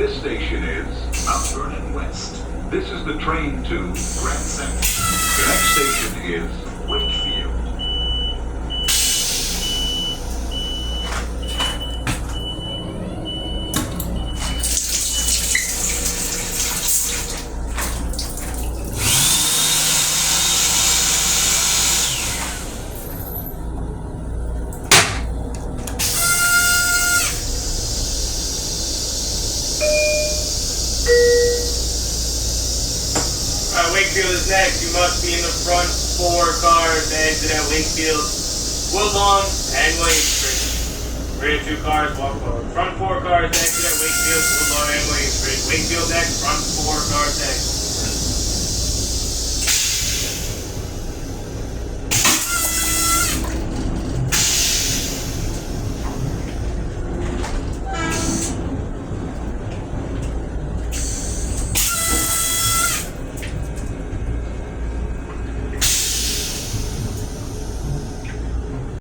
This station is Mount Vernon West. This is the train to Grand Central. The next station is Wakefield. Wakefield is next. You must be in the front 4 cars to exit at Wakefield, Woodlawn, and William Street. Rear 2 cars, walk forward. Front 4 cars to exit at Wakefield, Woodlawn, and William Street. Wakefield next, front 4 cars next.